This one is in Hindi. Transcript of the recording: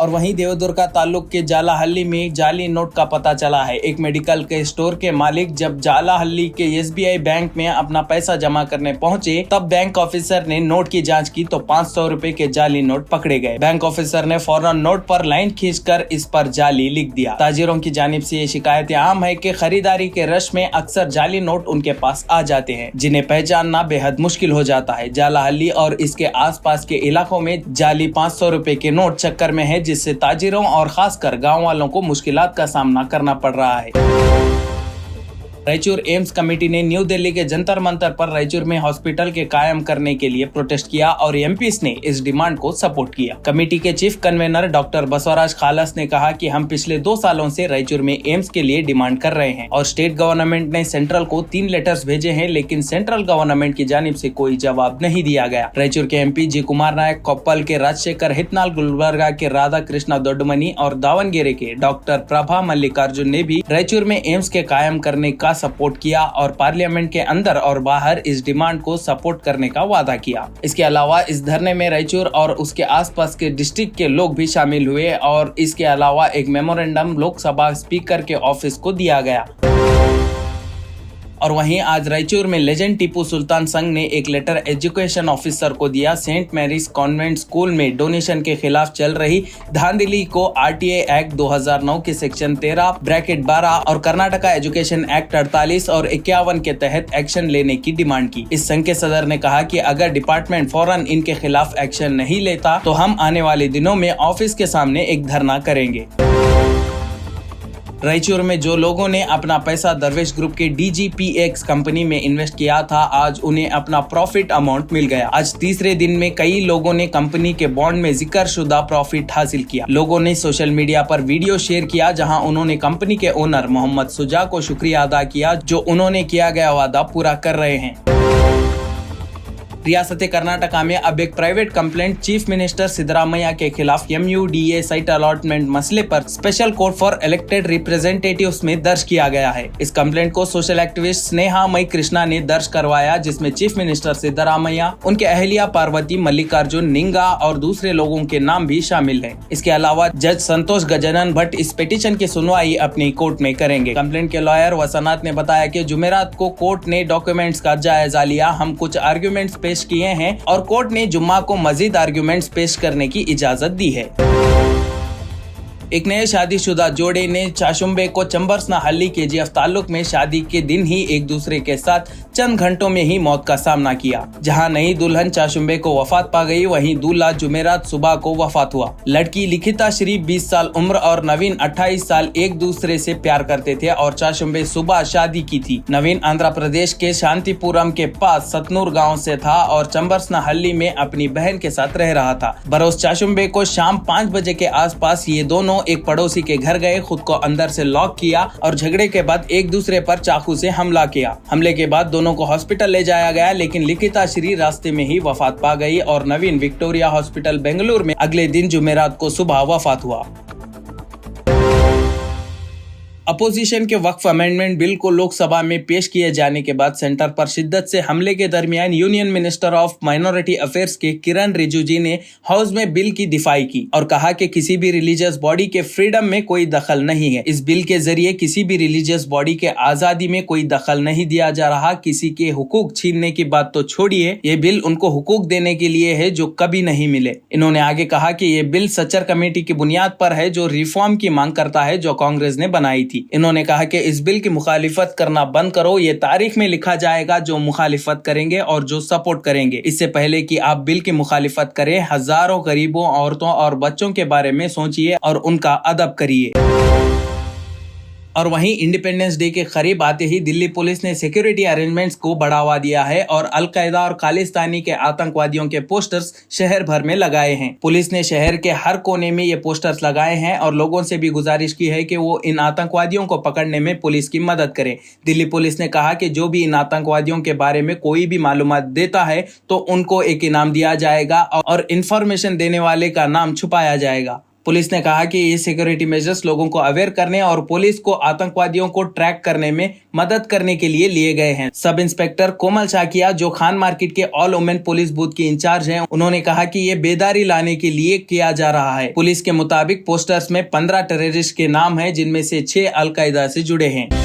और वहीं देवदुर्गा तालुक के जालाहल्ली में जाली नोट का पता चला है। एक मेडिकल के स्टोर के मालिक जब जालाहल्ली के SBI बैंक में अपना पैसा जमा करने पहुंचे, तब बैंक ऑफिसर ने नोट की जांच की तो 500 रुपए के जाली नोट पकड़े गए। बैंक ऑफिसर ने फौरन नोट पर लाइन खींचकर इस पर जाली लिख दिया। ताजिरों की जानिब से ये शिकायतें आम है कि खरीदारी के रश में अक्सर जाली नोट उनके पास आ जाते हैं, जिन्हें पहचानना बेहद मुश्किल हो जाता है। जालाहल्ली और इसके आसपास के इलाकों में जाली 500 रुपए के नोट चक्कर में है, जिससे ताजिरों और खासकर गाँव वालों को मुश्किलात का सामना करना पड़ रहा है। रायचूर एम्स कमेटी ने न्यू दिल्ली के जंतर मंतर पर रायचूर में हॉस्पिटल के कायम करने के लिए प्रोटेस्ट किया और MPs ने इस डिमांड को सपोर्ट किया। कमेटी के चीफ कन्वेनर डॉक्टर बसवराज खालस ने कहा कि हम पिछले 2 सालों से रायचूर में एम्स के लिए डिमांड कर रहे हैं और स्टेट गवर्नमेंट ने सेंट्रल को 3 लेटर्स भेजे हैं, लेकिन सेंट्रल गवर्नमेंट की जानिब से कोई जवाब नहीं दिया गया। रायचूर के MP जी कुमार नायक, कोप्पल के राजशेखर हितनाल, गुलबर्गा के राधा कृष्णा दोड्डमनी और दावनगेरे के डॉक्टर प्रभा मल्लिकार्जुन ने भी रायचूर में एम्स के कायम करने का सपोर्ट किया और पार्लियामेंट के अंदर और बाहर इस डिमांड को सपोर्ट करने का वादा किया। इसके अलावा इस धरने में रायचूर और उसके आसपास के डिस्ट्रिक्ट के लोग भी शामिल हुए और इसके अलावा एक मेमोरेंडम लोकसभा स्पीकर के ऑफिस को दिया गया। और वहीं आज रायचूर में लेजेंड टीपू सुल्तान संघ ने एक लेटर एजुकेशन ऑफिसर को दिया। सेंट मैरीज कॉन्वेंट स्कूल में डोनेशन के खिलाफ चल रही धांधली को RTA एक्ट 2009 के सेक्शन 13(12) और कर्नाटका एजुकेशन एक्ट 48 और 51 के तहत एक्शन लेने की डिमांड की। इस संघ के सदर ने कहा कि अगर डिपार्टमेंट फौरन इनके खिलाफ एक्शन नहीं लेता तो हम आने वाले दिनों में ऑफिस के सामने एक धरना करेंगे। रायचूर में जो लोगों ने अपना पैसा दरवेश ग्रुप के DGPX कंपनी में इन्वेस्ट किया था, आज उन्हें अपना प्रॉफिट अमाउंट मिल गया। आज तीसरे दिन में कई लोगों ने कंपनी के बॉन्ड में जिक्र शुदा प्रॉफिट हासिल किया। लोगों ने सोशल मीडिया पर वीडियो शेयर किया जहां उन्होंने कंपनी के ओनर मोहम्मद सुजा को शुक्रिया अदा किया, जो उन्होंने किया गया वादा पूरा कर रहे हैं। रियासत कर्नाटका में अब एक private complaint chief minister Siddaramaiah के खिलाफ MUDA साइट अलॉटमेंट मसले पर special court for elected representatives में दर्ज किया गया है। इस कंप्लेंट को सोशल एक्टिविस्ट स्नेहा मई कृष्णा ने दर्ज करवाया, जिसमें चीफ मिनिस्टर सिद्धरामैया, उनके अहलिया पार्वती, मल्लिकार्जुन निंगा और दूसरे लोगों के नाम भी शामिल है। इसके अलावा जज संतोष गजानन भट्ट इस पिटीशन की सुनवाई अपनी कोर्ट में करेंगे। कंप्लेंट के लॉयर वसनाथ ने बताया कि जुमेरात को कोर्ट ने डॉक्यूमेंट्स का जायजा लिया। हम कुछ आर्ग्यूमेंट्स पेश किए हैं और कोर्ट ने जुम्मा को मजीद आर्ग्यूमेंट्स पेश करने की इजाजत दी है। एक नए शादीशुदा जोड़े ने चाशुंबे को चंबरसनाहल्ली KGF तालुक में शादी के दिन ही एक दूसरे के साथ चंद घंटों में ही मौत का सामना किया। जहां नई दुल्हन चाशुंबे को वफात पा गई, वहीं दूल्हा जुमेरात सुबह को वफात हुआ। लड़की लिखिता शरीफ 20 साल उम्र और नवीन 28 साल एक दूसरे से प्यार करते थे और चाशुंबे सुबह शादी की थी। नवीन आंध्र प्रदेश के शांतिपुरम के पास सतनूर गाँव से था और चंबरसनाहल्ली में अपनी बहन के साथ रह रहा था। बरोज चाशुंबे को शाम 5 बजे के आसपास ये दोनों एक पड़ोसी के घर गए, खुद को अंदर से लॉक किया और झगड़े के बाद एक दूसरे पर चाकू से हमला किया। हमले के बाद दोनों को हॉस्पिटल ले जाया गया, लेकिन लिखिता श्री रास्ते में ही वफात पा गई और नवीन विक्टोरिया हॉस्पिटल बेंगलुरु में अगले दिन जुमेरात को सुबह वफात हुआ। अपोजिशन के वक्फ अमेंडमेंट बिल को लोकसभा में पेश किए जाने के बाद सेंटर पर शिद्दत से हमले के दरमियान union minister of minority affairs के किरण रिजिजू ने हाउस में बिल की दिफाई की और कहा कि किसी भी रिलीजियस बॉडी के फ्रीडम में कोई दखल नहीं है। इस बिल के जरिए किसी भी रिलीजियस बॉडी के आजादी में कोई दखल नहीं दिया जा रहा। किसी के हुकूक छीनने की बात तो छोड़िए, ये बिल उनको हुकूक देने के लिए है जो कभी नहीं मिले। इन्होंने आगे कहा कि ये बिल सच्चर कमेटी की बुनियाद पर है जो रिफॉर्म की मांग करता है, जो कांग्रेस ने बनाई थी। इन्होंने कहा कि इस बिल की मुखालिफत करना बंद करो, ये तारीख में लिखा जाएगा जो मुखालिफत करेंगे और जो सपोर्ट करेंगे। इससे पहले कि आप बिल की मुखालिफत करें, हजारों गरीबों, औरतों और बच्चों के बारे में सोचिए और उनका अदब करिए। और वहीं इंडिपेंडेंस डे के करीब आते ही दिल्ली पुलिस ने सिक्योरिटी अरेंजमेंट्स को बढ़ावा दिया है और अलकायदा और खालिस्तानी के आतंकवादियों के पोस्टर्स शहर भर में लगाए हैं। पुलिस ने शहर के हर कोने में ये पोस्टर्स लगाए हैं और लोगों से भी गुजारिश की है कि वो इन आतंकवादियों को पकड़ने में पुलिस की मदद करें। दिल्ली पुलिस ने कहा कि जो भी इन आतंकवादियों के बारे में कोई भी मालूमात देता है तो उनको एक इनाम दिया जाएगा और इंफॉर्मेशन देने वाले का नाम छुपाया जाएगा। पुलिस ने कहा कि ये सिक्योरिटी मेजर्स लोगों को अवेयर करने और पुलिस को आतंकवादियों को ट्रैक करने में मदद करने के लिए लिए गए हैं। सब इंस्पेक्टर कोमल शाकिया, जो खान मार्केट के ऑल वुमेन पुलिस बूथ की इंचार्ज हैं, उन्होंने कहा कि ये बेदारी लाने के लिए किया जा रहा है। पुलिस के मुताबिक पोस्टर्स में 15 टेररिस्ट के नाम हैं, जिनमें से 6 अलकायदा से जुड़े हैं।